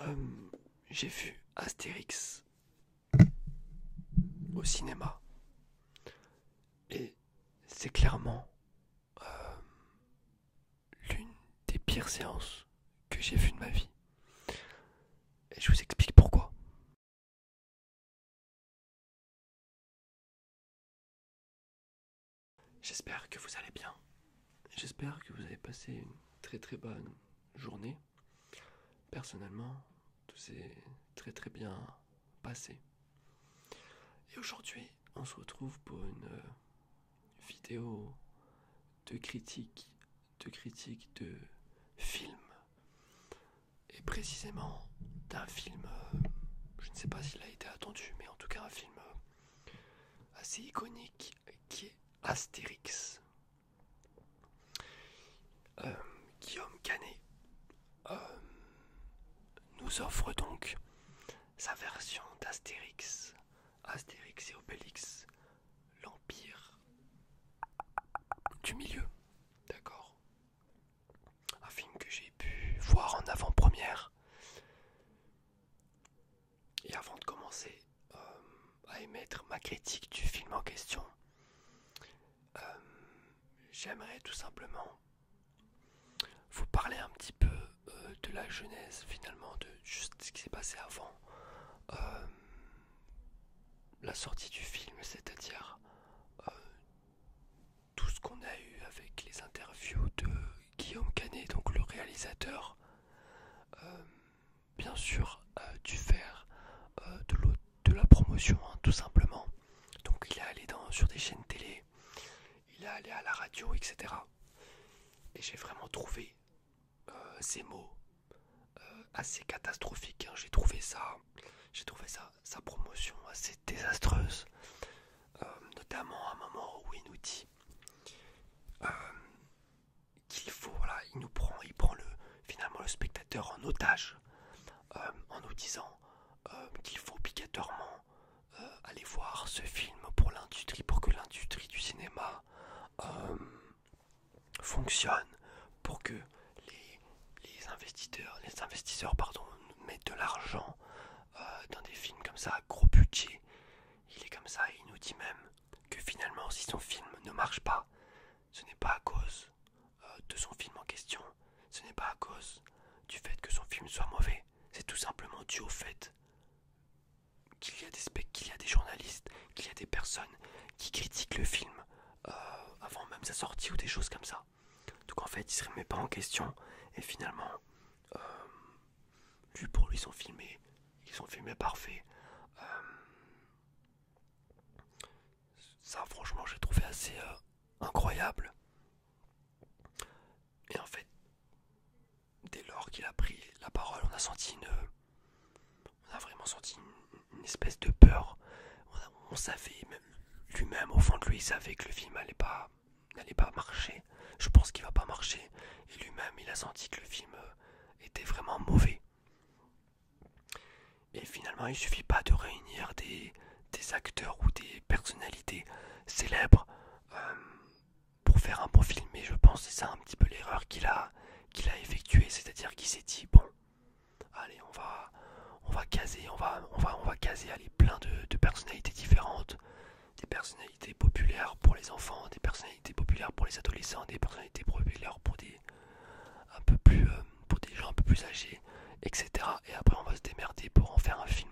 Euh, j'ai vu Astérix au cinéma et c'est clairement l'une des pires séances que j'ai vues de ma vie. Et je vous explique pourquoi. J'espère que vous allez bien. J'espère que vous avez passé une très très bonne journée. Personnellement, tout s'est très très bien passé. Et aujourd'hui, on se retrouve pour une vidéo de critique de film. Et précisément d'un film, je ne sais pas s'il a été attendu, mais en tout cas un film assez iconique qui est Astérix. Euh, Guillaume Canet euh, nous offre donc sa version d'Astérix, Astérix et Obélix, l'Empire du Milieu, d'accord. Un film que j'ai pu voir en avant-première. Et avant de commencer à émettre ma critique du film en question, euh, j'aimerais tout simplement vous parler un petit peu de la genèse finalement, de juste ce qui s'est passé avant euh, la sortie du film, c'est-à-dire euh, tout ce qu'on a eu avec les interviews de Guillaume Canet, donc le réalisateur, bien sûr dû faire de la promotion, hein, tout simplement. Donc il est allé sur des chaînes télé, il est allé à la radio, etc. Et j'ai vraiment trouvé ces mots assez catastrophiques, hein. J'ai trouvé ça, sa promotion assez désastreuse, notamment à un moment où il nous dit euh, qu'il faut, voilà, il prend finalement le spectateur en otage, en nous disant qu'il faut obligatoirement aller voir ce film pour l'industrie, pour que l'industrie du cinéma fonctionne, pour que les investisseurs mettent de l'argent dans des films comme ça à gros budget. Il est comme ça et il nous dit même que finalement si son film ne marche pas, ce n'est pas à cause de son film en question, ce n'est pas à cause du fait que son film soit mauvais, c'est tout simplement dû au fait qu'il y a des journalistes, qu'il y a des personnes qui critiquent le film avant même sa sortie ou des choses comme ça. Donc en fait, il se remet pas en question et finalement, pour lui, son film est parfait. Euh, Ça, franchement, j'ai trouvé assez incroyable. Et en fait, dès lors qu'il a pris la parole, on a vraiment senti une espèce de peur. On savait, même lui-même, au fond de lui, il savait que le film n'allait pas marcher. Je pense qu'il va pas marcher. Et lui-même, il a senti que le film était vraiment mauvais. Et finalement, il suffit pas de réunir des acteurs ou des personnalités célèbres pour faire un bon film. Et je pense que c'est ça un petit peu l'erreur qu'il a effectuée. C'est-à-dire qu'il s'est dit, bon, allez, on va caser allez, plein de personnalités différentes, des personnalités populaires pour les enfants, des personnalités populaires pour les adolescents, des personnalités populaires pour pour des gens un peu plus âgés, etc. Et après on va se démerder pour en faire un film.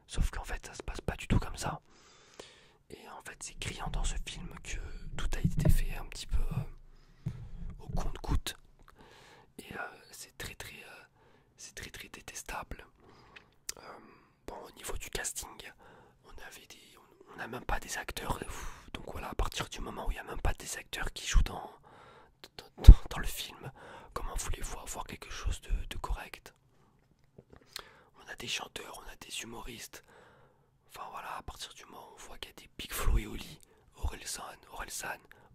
Sauf qu'en fait ça se passe pas du tout comme ça. Et en fait c'est criant dans ce film que tout a été fait un petit peu au compte-gouttes. Et c'est très détestable. Euh, bon, au niveau du casting, on n'a même pas des acteurs. Donc voilà, à partir du moment où il n'y a même pas des acteurs qui jouent dans le film, comment voulez-vous avoir quelque chose de correct? On a des chanteurs, on a des humoristes. Enfin voilà, à partir du moment où on voit qu'il y a des Big Flo et Oli, Orelsan,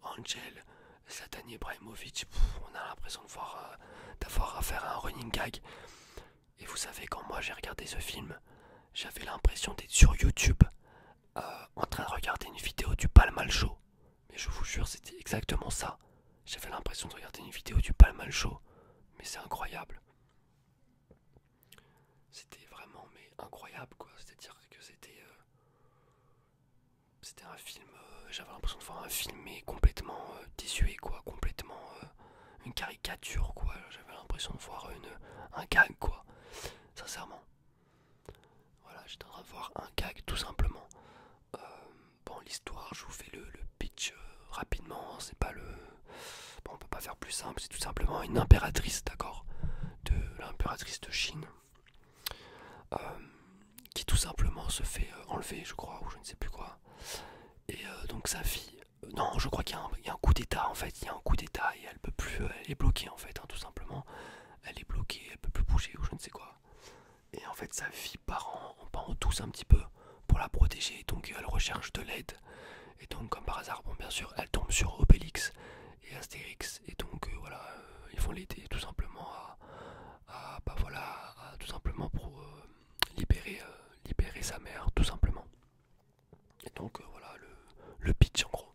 Angel, Zlatan Ibrahimovic, on a l'impression d'avoir affaire à un running gag. Et vous savez, quand moi j'ai regardé ce film, j'avais l'impression d'être sur YouTube en train de regarder une vidéo du Palmal Show. Mais je vous jure, c'était exactement ça. J'avais l'impression de regarder une vidéo du Palmal Show. Mais c'est incroyable. c'était un film, j'avais l'impression de voir un film mais complètement désuet quoi, complètement une caricature quoi, j'avais l'impression de voir un gag quoi, sincèrement. Voilà, j'étais en train de voir un gag tout simplement. Euh, bon, l'histoire, je vous fais le pitch rapidement, hein, c'est pas le... Bon, on peut pas faire plus simple, c'est tout simplement une impératrice, d'accord, de l'impératrice de Chine, euh, qui tout simplement se fait enlever, je crois, ou je ne sais plus quoi. Et donc sa fille... non, je crois qu'il y a un coup d'état en fait, il y a un coup d'état et elle peut plus... elle est bloquée en fait, hein, tout simplement. Elle est bloquée, elle peut plus bouger ou je ne sais quoi. Et en fait sa fille part en douce un petit peu pour la protéger, donc elle recherche de l'aide. Et donc comme par hasard, bon bien sûr, elle tombe sur Obélix et Astérix, et donc voilà, ils vont l'aider tout simplement bah voilà, tout simplement pour libérer sa mère, tout simplement. Et donc voilà le pitch en gros.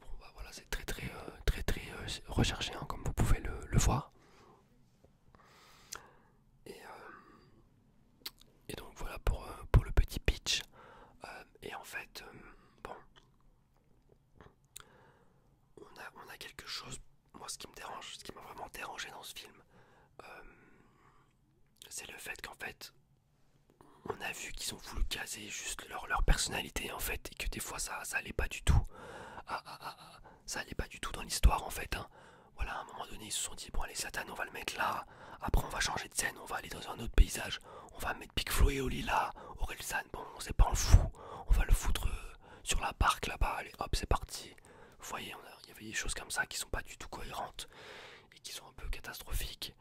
Bon bah voilà, c'est très recherché, hein, comme vous pouvez le voir. Et, et donc voilà pour le petit pitch. Et en fait, bon, on a quelque chose, moi ce qui me dérange, ce qui m'a vraiment dérangé dans ce film, euh, c'est le fait qu'en fait, on a vu qu'ils ont voulu caser juste leur personnalité en fait, et que des fois ça allait pas du tout. Ça allait pas du tout dans l'histoire en fait, hein. Voilà, à un moment donné, ils se sont dit, bon allez Satan, on va le mettre là, après on va changer de scène, on va aller dans un autre paysage, on va mettre Big Flo et Oli là, Orelsan, bon, on sait pas, on le fout, on va le foutre sur la barque là-bas, allez hop, c'est parti. Vous voyez, il y avait des choses comme ça qui sont pas du tout cohérentes et qui sont un peu catastrophiques.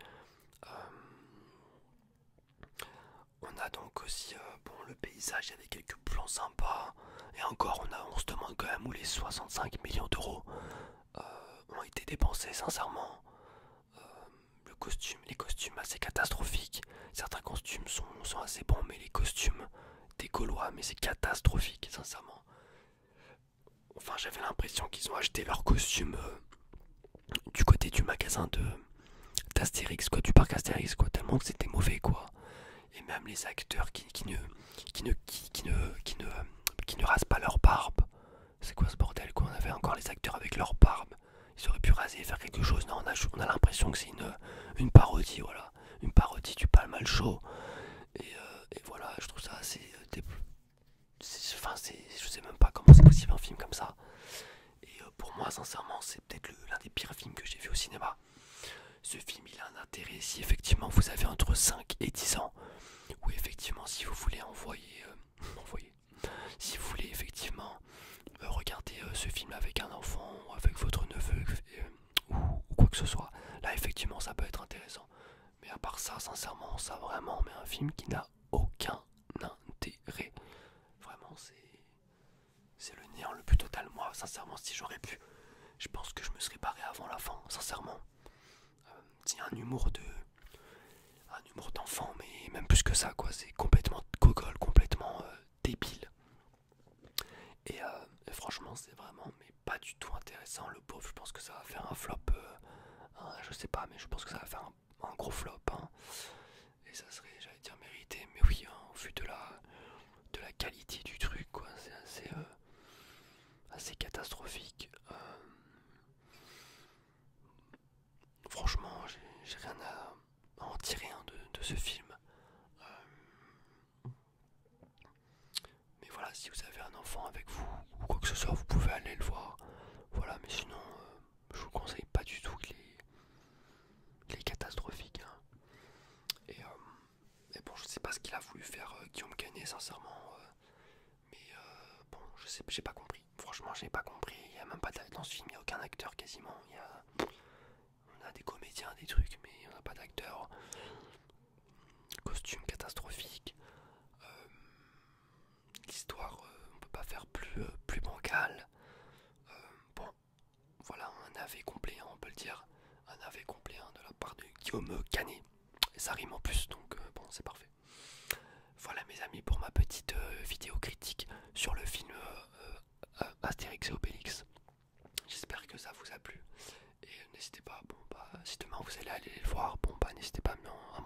Euh, on a donc aussi, bon, le paysage, il y avait quelques plans sympas, et encore, on se demande quand même où les 65 millions d'euros ont été dépensés, sincèrement. Les costumes assez catastrophiques. Certains costumes sont assez bons, mais les costumes des Gaulois, mais c'est catastrophique, sincèrement. Enfin, j'avais l'impression qu'ils ont acheté leurs costumes du côté du magasin d'Astérix, quoi, du parc Astérix, quoi, tellement que c'était mauvais, quoi. Et même les acteurs qui ne rasent pas leur barbe. C'est quoi ce bordel, quoi? On avait encore les acteurs avec leur barbe. Ils auraient pu raser et faire quelque chose. Non, on a l'impression que c'est une parodie, voilà. Une parodie du Palmal Show. Et voilà, je trouve ça assez... enfin, je sais même pas comment c'est possible un film comme ça. Et pour moi, sincèrement, c'est peut-être l'un des pires films que j'ai vu au cinéma. Ce film, il a un intérêt si effectivement vous avez entre 5 et 10 ans. Ou effectivement, si vous voulez si vous voulez effectivement regarder ce film avec un enfant ou avec votre neveu ou quoi que ce soit, là effectivement ça peut être intéressant. Mais à part ça, sincèrement, ça vraiment, mais un film qui n'a aucun intérêt. Vraiment, c'est le néant le plus total. Moi, sincèrement, si j'aurais pu, je pense que je me serais barré avant la fin, sincèrement. C'est un humour d'enfant, mais même plus que ça, quoi. C'est complètement gogol, complètement débile. Et franchement, c'est vraiment, mais pas du tout intéressant. Le pauvre, je pense que ça va faire un flop. Je sais pas, mais je pense que ça va faire un gros flop, hein. Et ça serait, j'allais dire, mérité. Mais oui, hein, au vu de la qualité du truc, quoi. C'est assez catastrophique. Franchement, j'ai rien à en tirer, hein, de ce film. Mais voilà, si vous avez un enfant avec vous ou quoi que ce soit, vous pouvez aller le voir. Voilà, mais sinon, je vous conseille pas du tout. Il est catastrophique, hein. Et bon, je sais pas ce qu'il a voulu faire Guillaume Canet, sincèrement. Mais bon, je sais, j'ai pas compris. Franchement, j'ai pas compris. Il y a même pas dans ce film, il y a aucun acteur quasiment. On a des comédiens, des trucs, mais on n'a pas d'acteurs. Costume catastrophique. L'histoire, on peut pas faire plus bancale. Bon, voilà, un navet complet, hein, on peut le dire. Un navet complet, hein, de la part de Guillaume Canet. Et ça rime en plus, donc bon, c'est parfait. Voilà mes amis pour ma petite vidéo critique sur le film Astérix et Obélix. J'espère que ça vous a plu. Et n'hésitez pas, bon bah si demain vous allez aller le voir, bon bah n'hésitez pas à